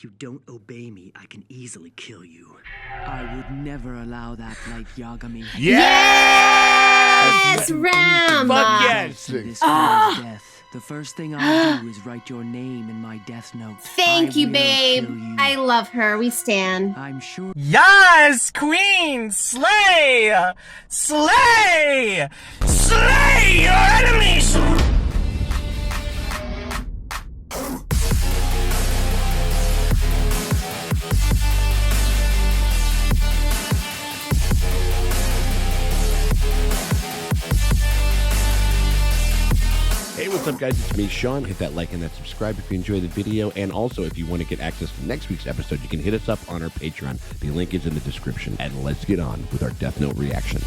If you don't obey me, I can easily kill you. I would never allow that, Light Yagami. Yes, REM! Fuck yes! This man's death. The first thing I'll do is write your name in my death note. Thank you, will babe. kill you. I love her. We stan. I'm sure. Yes, Queen! Slay! Slay! Slay your enemies! Hey, what's up, guys? It's me, Sean. Hit that like and that subscribe if you enjoy the video. And also, if you want to get access to next week's episode, you can hit us up on our Patreon. The link is in the description. And let's get on with our Death Note reactions.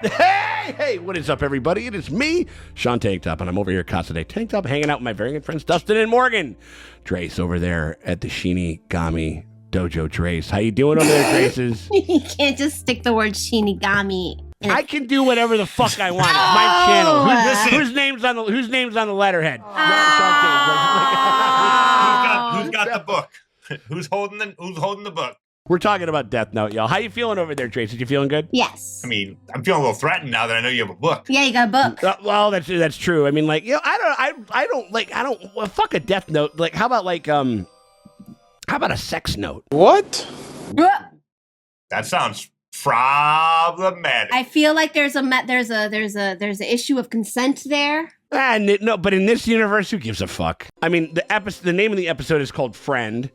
Hey, what is up, everybody? It is me, Sean Tank Top, and I'm over here at Casa de Tank Top, hanging out with my very good friends, Dustin and Morgan. Trace over there at the Shinigami Dojo. Trace, how you doing over there, Traces? You can't just stick the word Shinigami. I can do whatever the fuck I want. It's my channel. Whose name's on the letterhead? Who's got the book? Who's holding the book? We're talking about Death Note, y'all. How you feeling over there, Trace? You feeling good? Yes. I mean, I'm feeling a little threatened now that I know you have a book. Yeah, you got a book. Well, that's true. I mean, like, you know, I don't. Well, fuck a Death Note. Like, how about a sex note? What? That sounds problematic. I feel like there's a issue of consent there. No, but in this universe, who gives a fuck? I mean, the name of the episode is called Friend,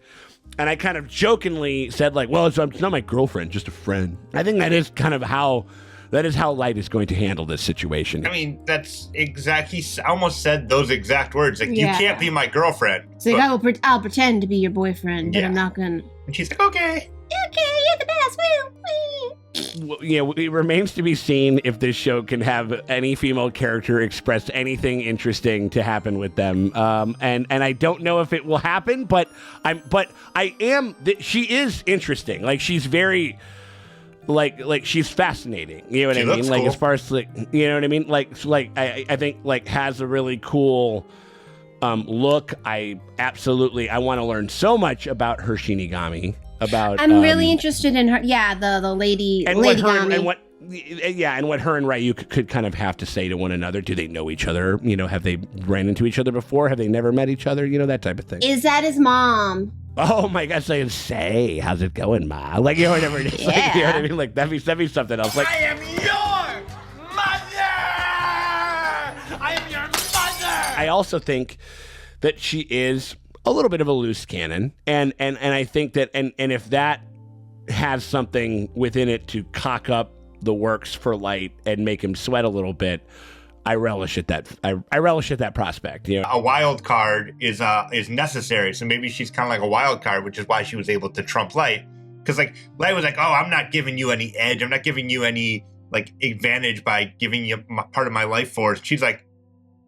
and I kind of jokingly said, like, well, it's not my girlfriend, just a friend. I think that is kind of how Light is going to handle this situation. I mean, that's exact. He almost said those exact words. Like, Yeah. you can't be my girlfriend. So like, I'll pretend to be your boyfriend, but Yeah. I'm not gonna. And she's like, okay. Okay, you're the best. Woo. Well, yeah, it remains to be seen if this show can have any female character express anything interesting to happen with them. And I don't know if it will happen, but she is interesting. Like, she's very, like she's fascinating. You know what She I mean? looks Like, cool. as far as, like, you know what I mean? I think, like, has a really cool look. I want to learn so much about her Shinigami. I'm really interested in her. Yeah, the lady. and lady what her Gami. and what her and Ryu could kind of have to say to one another. Do they know each other? You know, have they ran into each other before? Have they never met each other? You know, that type of thing. Is that his mom? Oh my God, say, how's it going, Ma? Like, you know, whatever it is. Yeah. Like, you know what I mean? Like, that'd be something else. Like, I am your mother! I am your mother! I also think that she is a little bit of a loose cannon, and I think that and if that has something within it to cock up the works for Light and make him sweat a little bit, I relish at that. I relish at that prospect. You know, A wild card is necessary. So maybe she's kind of like a wild card, which is why she was able to trump Light. Because, like, Light was like, oh, I'm not giving you any edge. I'm not giving you any, like, advantage by giving you part of my life force. She's like,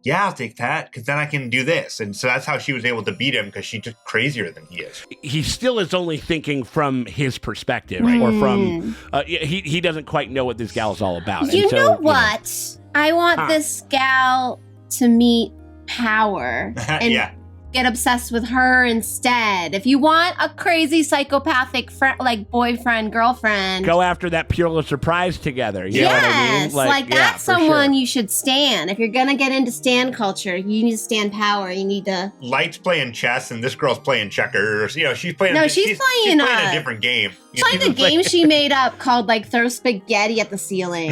yeah, I'll take that, because then I can do this. And so that's how she was able to beat him, because she's just crazier than he is. he still is only thinking from his perspective, or from he doesn't quite know what this gal is all about. You And so, know what? I want this gal to meet Power and Yeah. get obsessed with her instead. If you want a crazy psychopathic like boyfriend, girlfriend, go after that Pure Surprise together. You know what I mean? yes, like yeah, that's for someone sure. you should stan. If you're gonna get into stan culture, you need to stan Power. You need to. Light's playing chess, and this girl's playing checkers. You know, she's playing. No, she's playing, a different game. It's like a game she made up called like throw spaghetti at the ceiling.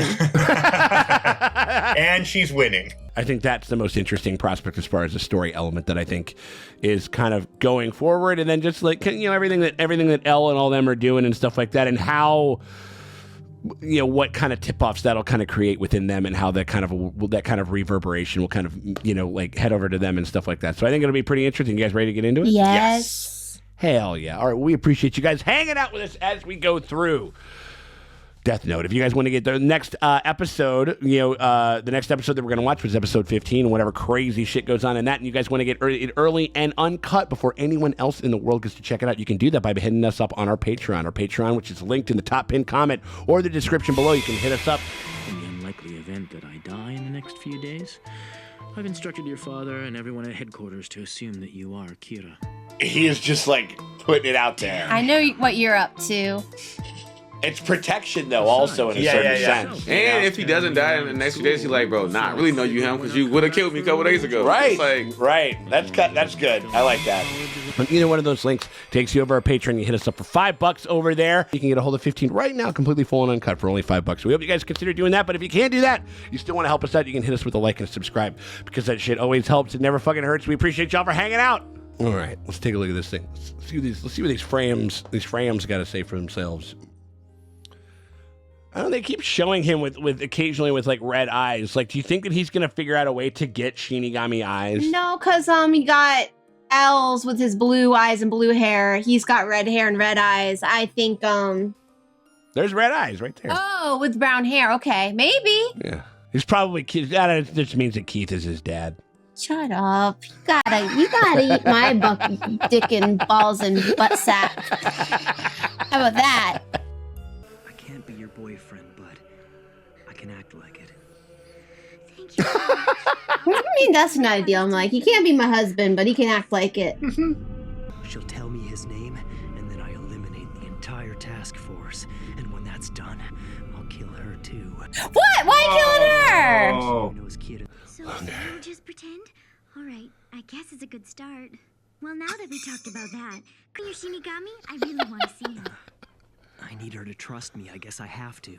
And she's winning. I think that's the most interesting prospect as far as the story element that I think is kind of going forward, and then just like, you know, everything that Elle and all them are doing and stuff like that, and how, you know, what kind of tip-offs that'll kind of create within them, and how that kind of reverberation will kind of, you know, like head over to them and stuff like that. So I think it'll be pretty interesting. You guys ready to get into it? Yes. Hell yeah. All right, we appreciate you guys hanging out with us as we go through Death Note. If you guys want to get the next episode, you know, the next episode that we're going to watch was episode 15, whatever crazy shit goes on in that, and you guys want to get it early and uncut before anyone else in the world gets to check it out, you can do that by hitting us up on our Patreon, which is linked in the top pinned comment or the description below. You can hit us up and unlikely event that I die in the next few days, I've instructed your father and everyone at headquarters to assume that you are Kira. He is just like putting it out there. I know what you're up to. It's protection, though, also in a certain sense. And if he doesn't die in the next few days, he's like, bro, nah, I really know you him because you would have killed me a couple days ago. Right, It's like, right. That's good. I like that. On either one of those links takes you over our Patreon. You hit us up for $5 over there. You can get a hold of 15 right now, completely full and uncut for only $5. We hope you guys consider doing that. But if you can't do that, you still want to help us out, you can hit us with a like and a subscribe because that shit always helps. It never fucking hurts. We appreciate y'all for hanging out. All right, let's take a look at this thing. Let's see what these frames got to say for themselves. I don't know, they keep showing him with occasionally with like red eyes. Like, do you think that he's gonna figure out a way to get Shinigami eyes? No, because he got L's with his blue eyes and blue hair. He's got red hair and red eyes. I think There's red eyes right there. Oh, with brown hair. Okay, maybe. Yeah. He's probably Keith. That just means that Keith is his dad. Shut up. You gotta eat my dick and balls and butt sack. How about that? I can't be your boyfriend, but I can act like it. Thank you. What do you mean that's not a deal? I'm like, he can't be my husband, but he can act like it. She'll tell me his name, and then I eliminate the entire task force. And when that's done, I'll kill her too. What? Why are you killing her? Oh. She knows Kira. So you just pretend? Alright, I guess it's a good start. Well, now that we talked about that, your Shinigami, I really want to see him. I need her to trust me. I guess I have to.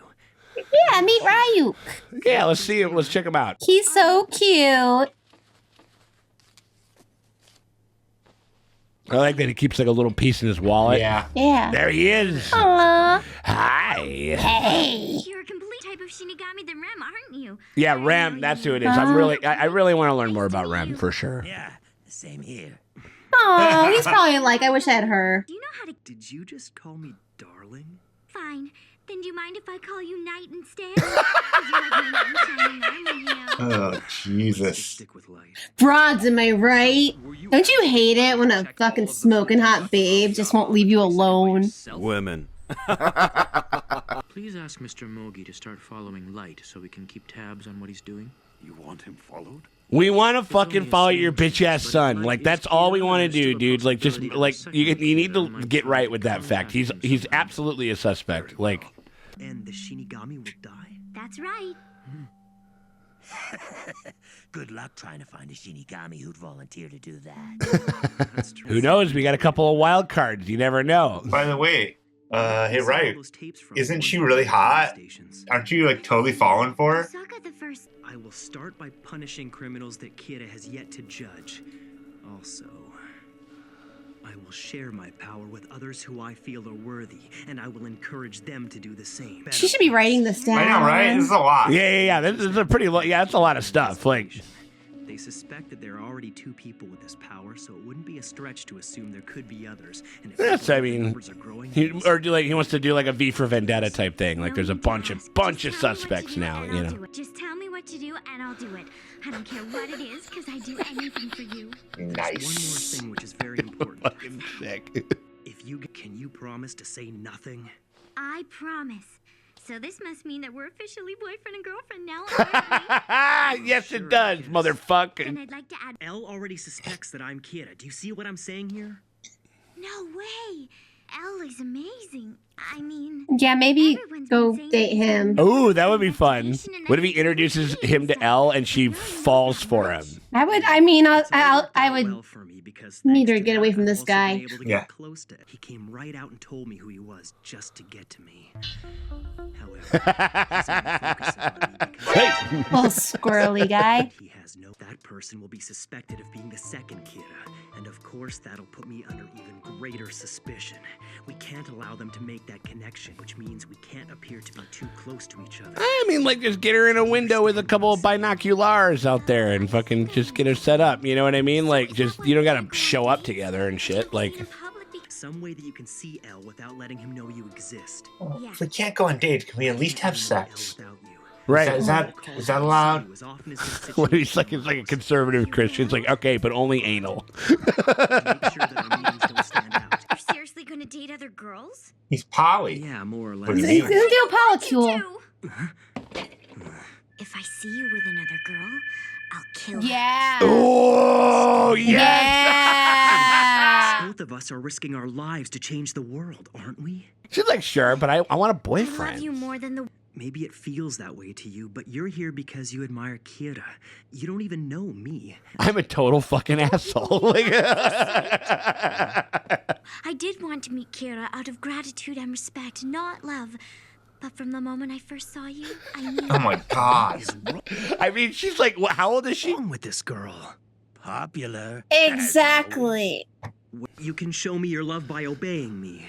Yeah, meet Ryuk. Yeah, let's see him. Let's check him out. He's so cute. I like that he keeps like a little piece in his wallet. Yeah. Yeah. There he is. Hello. Hi. Hey. You're a complete type of Shinigami than REM, aren't you? Yeah, Rem. That's who it is. I really want to learn more about Rem for sure. Yeah, same here. Oh, he's probably like, I wish I had her. Do you know how to... Did you just call me darling? Fine. Then do you mind if I call you Knight instead? 'Cause you're like my knight in shining armor, you know. Oh, Jesus. Stick with light. Broads, am I right? Don't you hate it when a fucking smoking hot babe just won't leave you alone? Women. Please ask Mr. Mogi to start following Light so we can keep tabs on what he's doing. You want him followed? We want to fucking follow your bitch ass son. Like that's all we want to do, dude. Like just like you need to get right with that fact. He's absolutely a suspect. Like. And the Shinigami will die? That's right. Good luck trying to find a Shinigami who'd volunteer to do that. That's true. Who knows? We got a couple of wild cards. You never know. By the way, hey, right. Isn't she really hot? Aren't you like totally falling for her? Sokka the first. I will start by punishing criminals that Kira has yet to judge. Also, I will share my power with others who I feel are worthy, and I will encourage them to do the same. She should be writing this down. I know, right? This is a lot. Yeah. This is a pretty. Yeah, that's a lot of stuff. Like. They suspect that there are already 2 people with this power, so it wouldn't be a stretch to assume there could be others. And if Yes, I mean, numbers are growing, he wants to do like a V for Vendetta type thing. Like there's a bunch of suspects now, you know. Just tell me what to do and I'll do it. I don't care what it is, because I do anything for you. There's one more thing which is very important. Fucking sick. Can you promise to say nothing? I promise. So this must mean that we're officially boyfriend and girlfriend now, aren't we? Yes, it does, motherfucker. And I'd like to add... Elle already suspects that I'm Kira. Do you see what I'm saying here? No way! Elle is amazing. I mean... Yeah, maybe everyone's go been saying date it's him. Ooh, that would be fun. What if he introduces him to Elle and she falls for him? I would Well for me because need her thanks to get that, away from I've this also guy. been able to Yeah. get close to. He came right out and told me who he was just to get to me. However, he's not focusing on me because Hey. Little squirrely guy. he has no. That person will be suspected of being the second Kira, and of course that'll put me under even greater suspicion. We can't allow them to make that connection, which means we can't appear to be too close to each other. I mean, like, just get her in a window with a couple of binoculars out there and fucking just get her set up. You know what I mean? Like, just, you don't gotta show up together and shit. Like, Some way that you can see Elle without letting him know you exist. Yeah. If we can't go on dates, can we at least have sex? right. Is that allowed? What he's like, it's like a conservative Christian. It's like, okay, but only anal. Make sure that our names don't stand out. You're seriously going to date other girls? He's poly. Yeah, more or What do less. you He's mean? gonna do a polycule. You see you with another girl, I'll kill her. Yeah. Oh, yes. Yeah. Both of us are risking our lives to change the world, aren't we? She's like, sure, but I want a I love boyfriend. you more than the Maybe it feels that way to you, but you're here because you admire Kira. You don't even know me. I'm a total fucking asshole. Like, I did want to meet Kira out of gratitude and respect, not love. But from the moment I first saw you, I knew. Oh my god. I mean, she's like, how old is she? What's wrong with this girl? Popular. Exactly. You can show me your love by obeying me.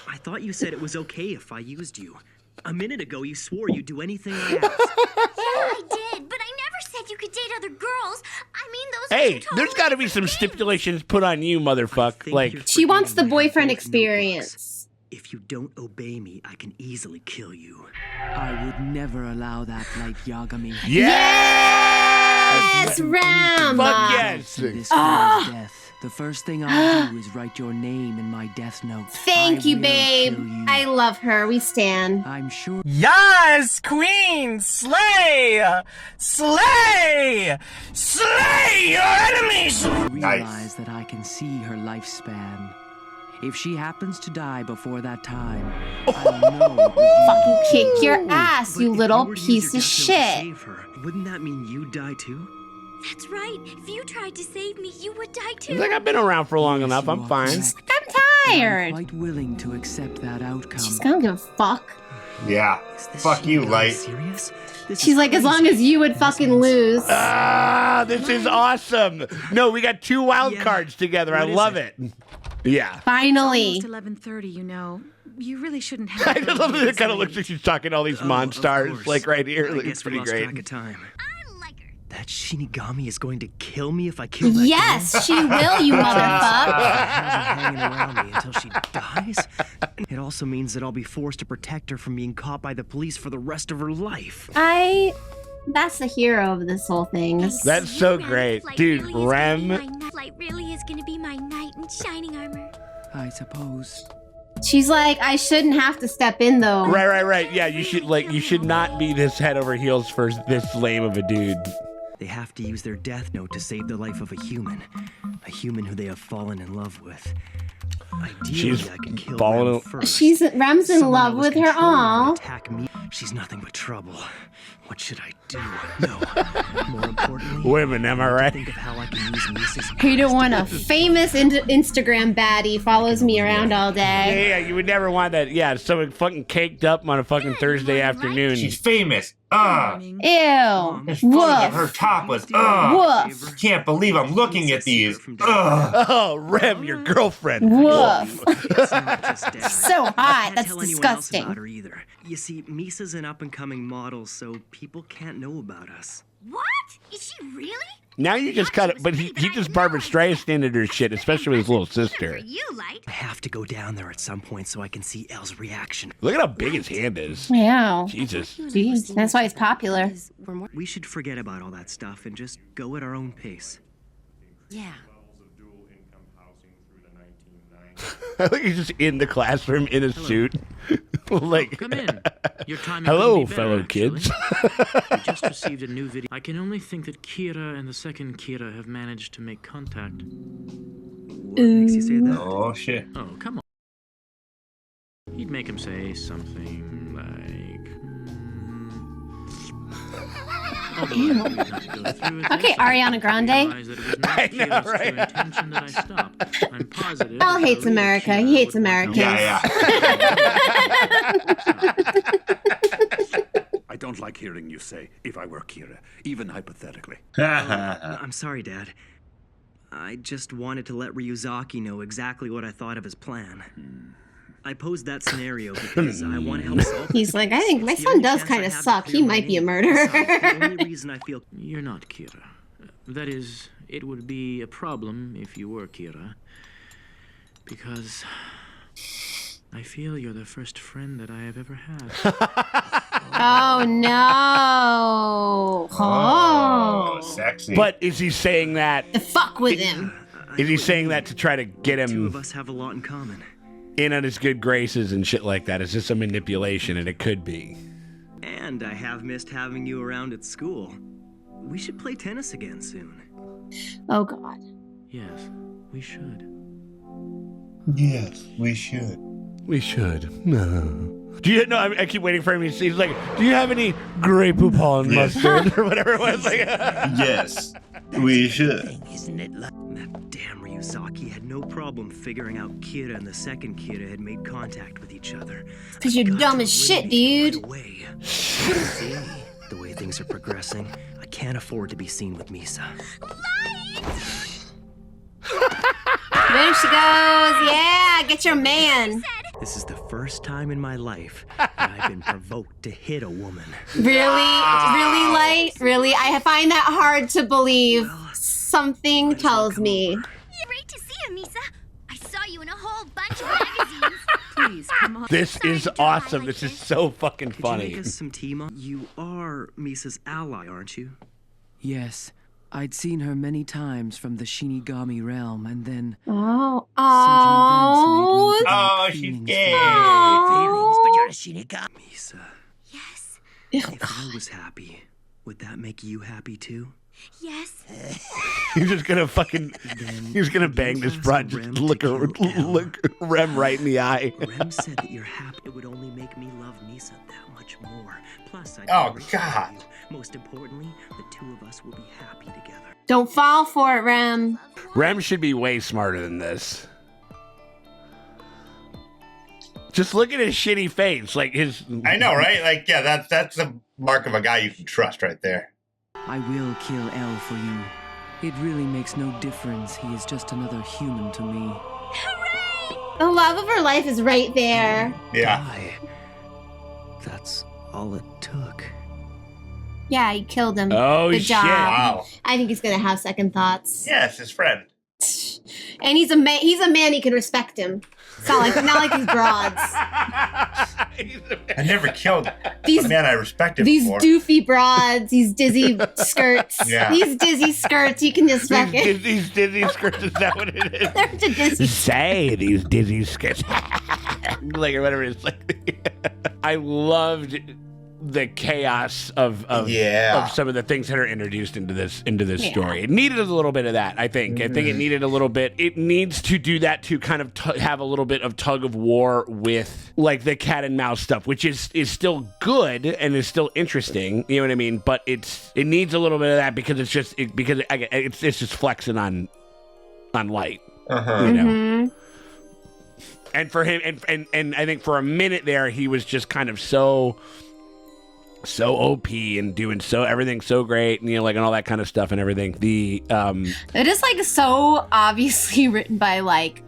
I thought you said it was okay if I used you. A minute ago, you swore you'd do anything I asked. I did, but I never said you could date other girls. I mean, those are Hey, two totally there's got to be different some things. stipulations put on you, motherfuck. Like, She wants the boyfriend experience. If you don't obey me, I can easily kill you. I would never allow that, Light Yagami. Yes, Ram. fuck yes. To this girl's death. The first thing I'll do is write your name in my death note. Thank you, will babe. kill you. I love her. We stand. I'm sure. Yes, Queen! Slay! Slay! Slay your enemies! Realize that I can see her lifespan. If she happens to die before that time, I'll know it was Fucking kick your ass, But you if little were to use piece your of death note to shit. save her, wouldn't that mean you'd die too? That's right. If you tried to save me, you would die too. It's like, I've been around for long enough. you I'm are fine. correct. I'm I'm tired. quite willing to accept that outcome. She's gonna give a fuck. Yeah. Is this Fuck you, Shinigami Light. serious? This She's is like, as long crazy. as you would fucking lose. Ah, this is awesome. No, we got 2 wild Yeah. cards together. I What is love it. Yeah. Finally. Almost 11:30, you know. You really shouldn't have. I just love that it kind of looks like she's talking to all these Oh, of monstars, course. like right here. I Like, guess it's we pretty lost great. track of time. I like her. That Shinigami is going to kill me if I kill that Yes, she will, you girl. motherfucker. Hanging around me until she dies. It also means that I'll be forced to protect her from being caught by the police for the rest of her life. That's the hero of this whole thing. That's so Rem, great. Flight Dude, really is gonna be Rem. my knight- Flight really is gonna be my knight in shining armor. I suppose. She's like, I shouldn't have to step in though. Right. Yeah, you should not be this head over heels for this lame of a dude. They have to use their death note to save the life of a human who they have fallen in love with. Ideally, She's I can kill fallen Rem in- first. Rem's in Someone love else with can her. try and Aw. attack me. She's nothing but trouble. What should I do? No. More importantly, Women, am I right? think of how I can use Misa's Hate it when a famous Instagram baddie follows me around all day. Yeah, you would never want that. Yeah, someone fucking caked up on a fucking Thursday afternoon. She's famous. Ew. This photo of her Woof. top was, Woof. Can't believe I'm looking at these. Ugh. Oh, Rem, your girlfriend. Woof. It's not just Dad. So hot. I can't That's tell anyone else disgusting. about her either. You see, Misa's an up-and-coming model, so people can't know about us. What? Is she really? Now you just cut it, but he just Barbara Streisand her shit, especially with his little sister. For you, Light. I have to go down there at some point so I can see Elle's reaction. Look at how big his hand is. Yeah. Jesus. Jeez, that's why he's popular. We should forget about all that stuff and just go at our own pace. Yeah. I think he's just in the classroom in a suit. Like, Come in. Your timing hello, couldn't be better, fellow actually. kids. We just received a new video. I can only think that Kira and the second Kira have managed to make contact. What makes you say that? Oh, shit. Oh, come on. He'd make him say something like... Although I don't have to go through with Okay, this, Ariana Grande. realize that it was not I know, Kira's right? true intention that I stopped. I'm positive. Al that hates the real America. Kira He hates would work out Americans. Yeah. I don't like hearing you say, if I were Kira, even hypothetically. I'm sorry, Dad. I just wanted to let Ryuzaki know exactly what I thought of his plan. I posed that scenario because I want to help solve it. He's like, I think my It's the son only does chance kind I of have to suck. clear He my might be a name. murderer. Besides, the only reason I feel You're not Kira. That is, it would be a problem if you were Kira. Because I feel you're the first friend that I have ever had. Oh no. Oh, sexy. But is he saying that? To fuck with him. Is he saying that to try to get two of him us have a lot in common. in on his good graces and shit like that? Is this a manipulation? And it could be. And I have missed having you around at school. We should play tennis again soon. Oh God. Yes, we should. Yes, we should. We should. No. Do you know? I keep waiting for him. He's like, "Do you have any Grey Poupon mustard or whatever it was?" Like, yes, we should. Isn't it like that damn Ryuzaki had no problem figuring out Kira and the second Kira had made contact with each other. Cause you're dumb as shit, dude. Right away. See, the way things are progressing, I can't afford to be seen with Misa. There she goes. Yeah, get your man. This is the first time in my life that I've been provoked to hit a woman. Really, Light? Really? I find that hard to believe. Something tells me. Great to see you, Misa. I saw you in a whole bunch of magazines. Please, come on. this is awesome. This is so fucking funny. Could you make us some tea, You are Misa's ally, aren't you? Yes, I'd seen her many times from the Shinigami realm, and then Oh, Oh, she's gay. Feelings, but you're a Shinigami. Misa, Yes. if I was happy, would that make you happy too? Yes. He's just gonna fucking. He's gonna bang this broad. Just look Rem right in the eye. Rem said that you're happy. It would only make me love Misa that much more. Plus, I Oh, God. Most importantly, the two of us will be happy together. don't fall for it, Rem. Rem should be way smarter than this. Just look at his shitty face, like his. I know, right? Like, yeah, that's the mark of a guy you can trust right there. I will kill L for you. It really makes no difference. He is just another human to me. The love of her life is right there. Yeah. Die. That's all it took. Yeah, he killed him. Oh, Good shit. job. Wow. I think he's gonna have second thoughts. Yeah, it's his friend. And he's a man. He's a man. He can respect him. It's not like these broads. I never killed These- a man I respected These before. doofy broads. These dizzy skirts. Yeah. These dizzy skirts. You can just fucking. These dizzy skirts, is that what it is? They're just dizzy. Say these dizzy skirts. Like, or whatever it is. Like, I loved the chaos of some of the things that are introduced into this story. It needed a little bit of that, I think. I think it needed a little bit. It needs to do that to kind of have a little bit of tug of war with like the cat and mouse stuff, which is still good and is still interesting. You know what I mean? But it needs a little bit of that because it's just it's just flexing on Light. Uh-huh. You know. Mm-hmm. And for him, and I think for a minute there, he was just kind of so OP and doing everything so great, and and all that kind of stuff and everything. It is like so obviously written by like,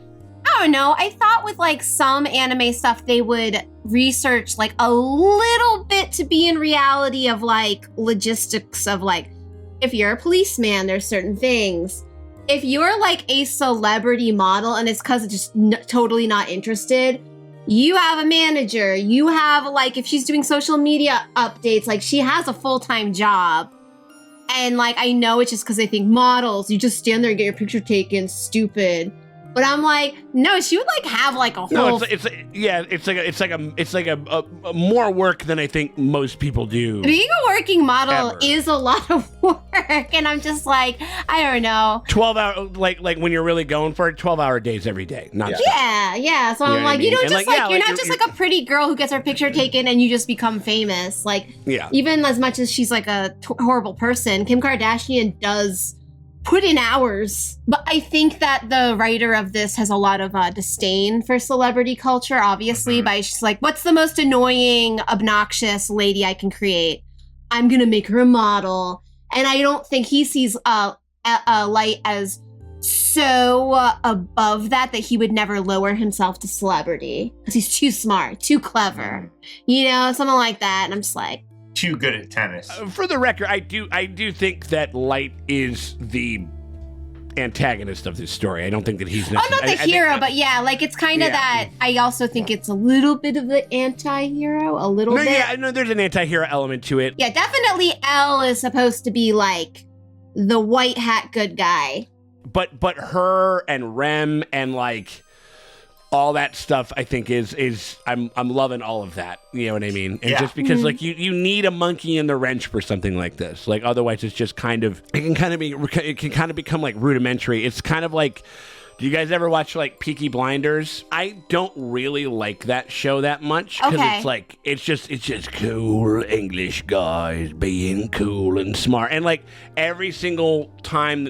I don't know. I thought with like some anime stuff they would research like a little bit to be in reality of like logistics of like, if you're a policeman, there's certain things. If you're like a celebrity model and it's because it's just totally not interested, you have a manager. You have like, if she's doing social media updates, like she has a full-time job. And like, I know it's just because they think models, you just stand there and get your picture taken, stupid. But I'm like, no, she would like have like a whole. No, it's like a more work than I think most people do. Being a working model ever. is a lot of work, and I'm just like, I don't know. 12-hour, like when you're really going for it, 12-hour days every day. Not Yeah. So You know I'm what I like, mean? you don't And, just like, like, yeah, you're like, not just like a pretty girl who gets her picture taken and you just become famous. Like, Yeah. even as much as she's like a horrible person, Kim Kardashian does put in hours. But I think that the writer of this has a lot of disdain for celebrity culture, obviously, by she's like, what's the most annoying, obnoxious lady I can create? I'm gonna make her a model. And I don't think he sees Light as so above that he would never lower himself to celebrity. Because he's too smart, too clever. You know, something like that. And I'm just like, too good at tennis. For the record, I do think that Light is the antagonist of this story. I don't think that he's not the hero, but yeah, like it's kind of that. I also think it's a little bit of the anti-hero, a little bit. Yeah, no, there's an anti-hero element to it. Yeah, definitely L is supposed to be like the white hat good guy. But her and Rem and like all that stuff I think is I'm loving all of that. You know what I mean? And just because like you need a monkey in the wrench for something like this. Like otherwise it's just it can kind of become like rudimentary. It's kind of like, do you guys ever watch like Peaky Blinders? I don't really like that show that much because it's just cool English guys being cool and smart, and like every single time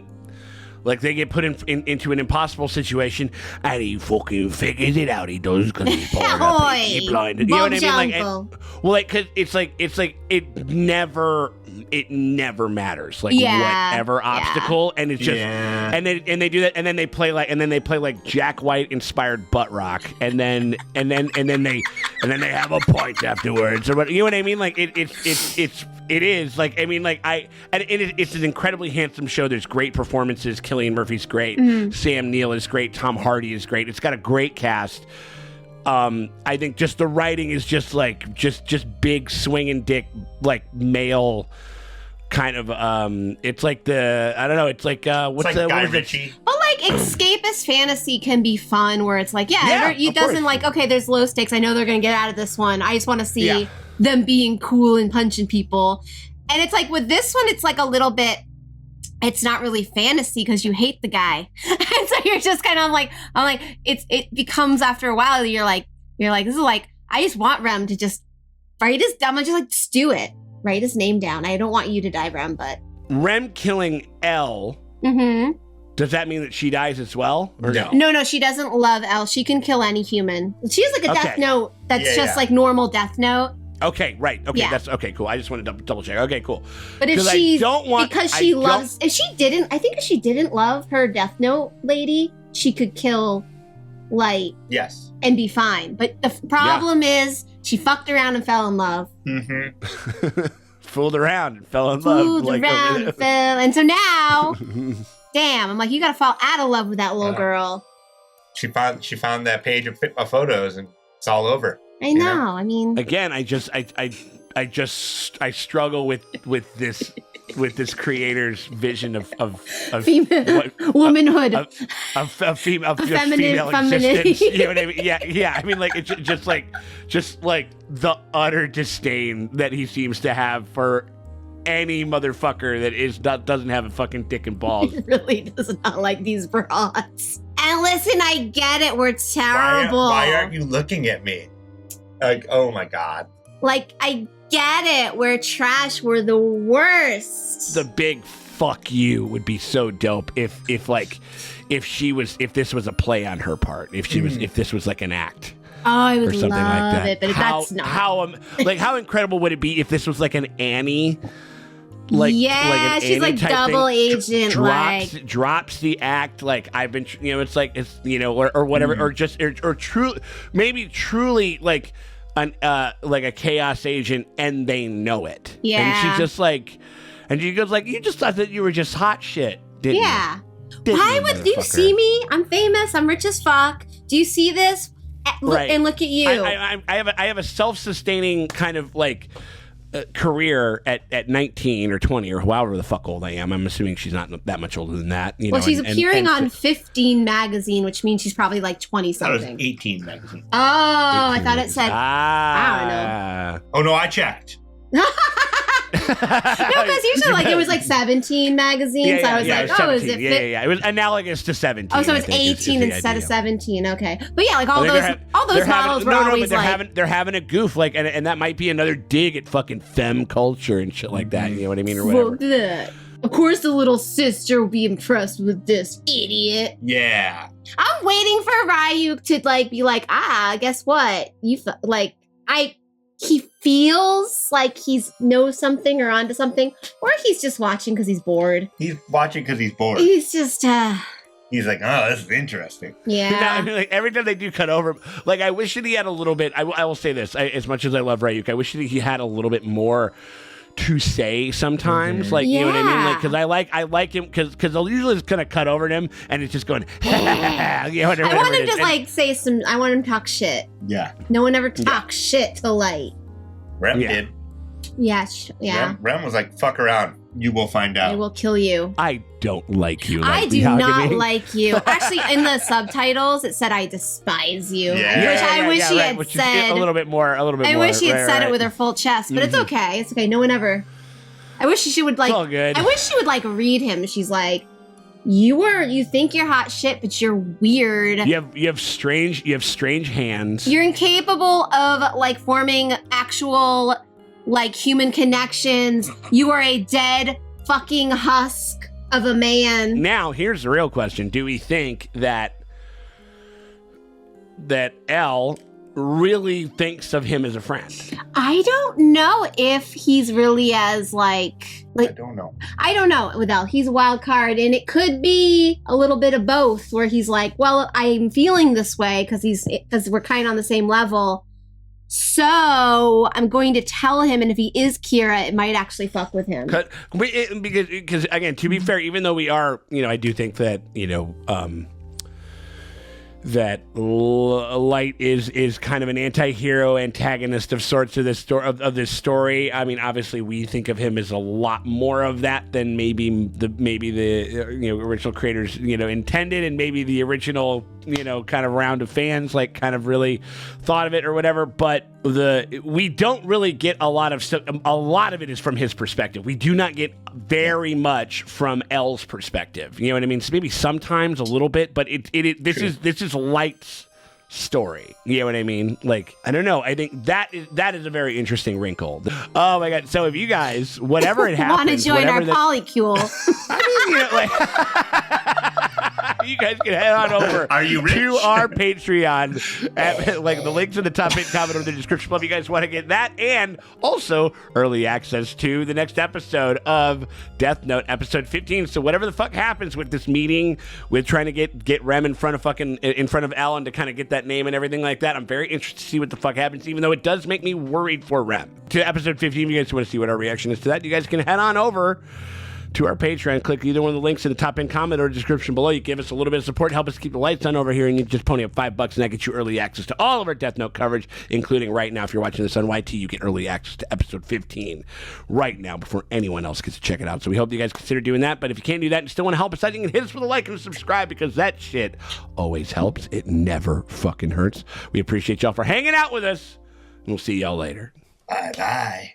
like they get put into an impossible situation and he fucking figures it out. He does because he's part of Peaky Blinders. You know what I mean? Cause it's like it never matters. Like whatever obstacle, and it's just and they do that, and then they play like Jack White inspired butt rock, and then they have a point afterwards, or what? You know what I mean? Like it is like, I mean, like it's an incredibly handsome show. There's great performances. Cillian Murphy's great. Sam Neill is great. Tom Hardy is great. It's got a great cast. I think just the writing is just like just big swinging dick like male kind of it's like it's like what's like the Guy what is Ritchie. But like escapist fantasy can be fun where it's like, it doesn't like, okay, there's low stakes. I know they're gonna get out of this one. I just want to see them being cool and punching people. And it's like with this one, it's like a little bit, it's not really fantasy because you hate the guy. And so you're just kind of like, it becomes after a while, you're like, this is like, I just want Rem to just write his dumb and just do it. Write his name down. I don't want you to die, Rem, but. Rem killing L. Does that mean that she dies as well? Or no? No, she doesn't love L. She can kill any human. She has like a Death Note that's just like normal Death Note. Okay, right. Okay, that's okay, cool. I just want to double check. Okay, cool. But if she didn't love her Death Note lady, she could kill Light. Yes. And be fine. But the problem is she fucked around and fell in love. Fooled around and fell in love. And so now, damn, I'm like, you gotta fall out of love with that little girl. She found that page of photos and it's all over. I know. I mean, again, I struggle with this creator's vision of womanhood, of female existence. You know what I mean? Yeah. I mean, like it's just like the utter disdain that he seems to have for any motherfucker that doesn't have a fucking dick and balls. He really does not like these broads. And listen, I get it. We're terrible. Why aren't you looking at me? Like, oh my God. Like, I get it. We're trash. We're the worst. The big fuck you would be so dope if this was a play on her part. If this was like an act. Oh, I would or something love like that. it, but that's not. How incredible would it be if this was like an Annie? She's like double agent, drops the act. Like I've been, or whatever, or truly like a chaos agent, and they know it. Yeah, and she's just like, and she goes like, you just thought that you were just hot shit, didn't you? Why would you see me? I'm famous. I'm rich as fuck. Do you see this? And look at you. I have a self-sustaining kind of like career at 19 or 20 or however the fuck old I am. I'm assuming she's not that much older than that. Well, she's appearing on 15 magazine, which means she's probably like 20 something. That was 18 magazine. Oh, I thought it said. I don't know. Oh no, I checked. No, because usually like it was like 17 magazines. So I was like, oh, 17. Is it fit? Yeah. It was analogous to 17. Oh, so it's 18 instead of 17. Okay, but yeah, like all those models were always like they're having a goof, like, and that might be another dig at fucking femme culture and shit like that. You know what I mean, or whatever. That. Of course, the little sister will be impressed with this idiot. Yeah. I'm waiting for Ryuk to like be like, guess what? He feels like he's knows something or onto something, or he's just watching because he's bored. He's watching because he's bored. He's just, He's like, oh, this is interesting. Yeah. No, I mean, like every time they do cut over, like I wish that he had a little bit. I will say this: as much as I love Ryuk, I wish that he had a little bit more to say sometimes. Like, you know what I mean? Like, because I like him because they'll usually just kind of cut over to him and it's just going, I want him to like say some. I want him to talk shit. Yeah. No one ever talks shit to Light. Rem did. Yeah. Rem was like, fuck around. You will find out. I will kill you. I don't like you. I Like do Yagami. not like you. Actually, in the subtitles, it said I despise you. Yeah. I wish he had which is said a little bit more. I wish he had said it with her full chest, but it's okay. It's okay. No one ever. I wish she would like. It's all good. I wish she would like read him. She's like, you think you're hot shit, but you're weird. You have strange hands. You're incapable of like forming actual like human connections. You are a dead fucking husk of a man. Now, here's the real question. Do we think that Elle really thinks of him as a friend? I don't know if he's really as like I don't know. I don't know with Elle. He's a wild card, and it could be a little bit of both, where he's like, well, I'm feeling this way because we're kind of on the same level. So I'm going to tell him, and if he is Kira, it might actually fuck with him. Because again, to be fair, even though we are, I do think that that Light is kind of an anti-hero antagonist of sorts of this story. I mean, obviously, we think of him as a lot more of that than maybe the original creators intended, and maybe the original kind of round of fans like kind of really thought of it or whatever. But we don't really get a lot of it is from his perspective. We do not get very much from Elle's perspective. You know what I mean? So maybe sometimes a little bit, but this is Light's story. You know what I mean? Like, I don't know. I think that is a very interesting wrinkle. Oh my god! So if you guys, whatever it happens, want to join our polycule? You guys can head on over Are you rich? to our Patreon. At, like the links in the top pin comment or the description below if you guys want to get that, and also early access to the next episode of Deathnote, episode 15. So whatever the fuck happens with this meeting, with trying to get Rem in front of Alan to kind of get that name and everything like that, I'm very interested to see what the fuck happens, even though it does make me worried for Rem. To episode 15, if you guys want to see what our reaction is to that, you guys can head on over to our Patreon. Click either one of the links in the top end comment or description below. You give us a little bit of support, help us keep the lights on over here, and you just pony up $5, and that gets you early access to all of our Death Note coverage, including right now, if you're watching this on YT, you get early access to episode 15 right now before anyone else gets to check it out. So we hope you guys consider doing that. But if you can't do that and still want to help us out, you can hit us with a like and a subscribe, because that shit always helps. It never fucking hurts. We appreciate y'all for hanging out with us, and we'll see y'all later. Bye-bye.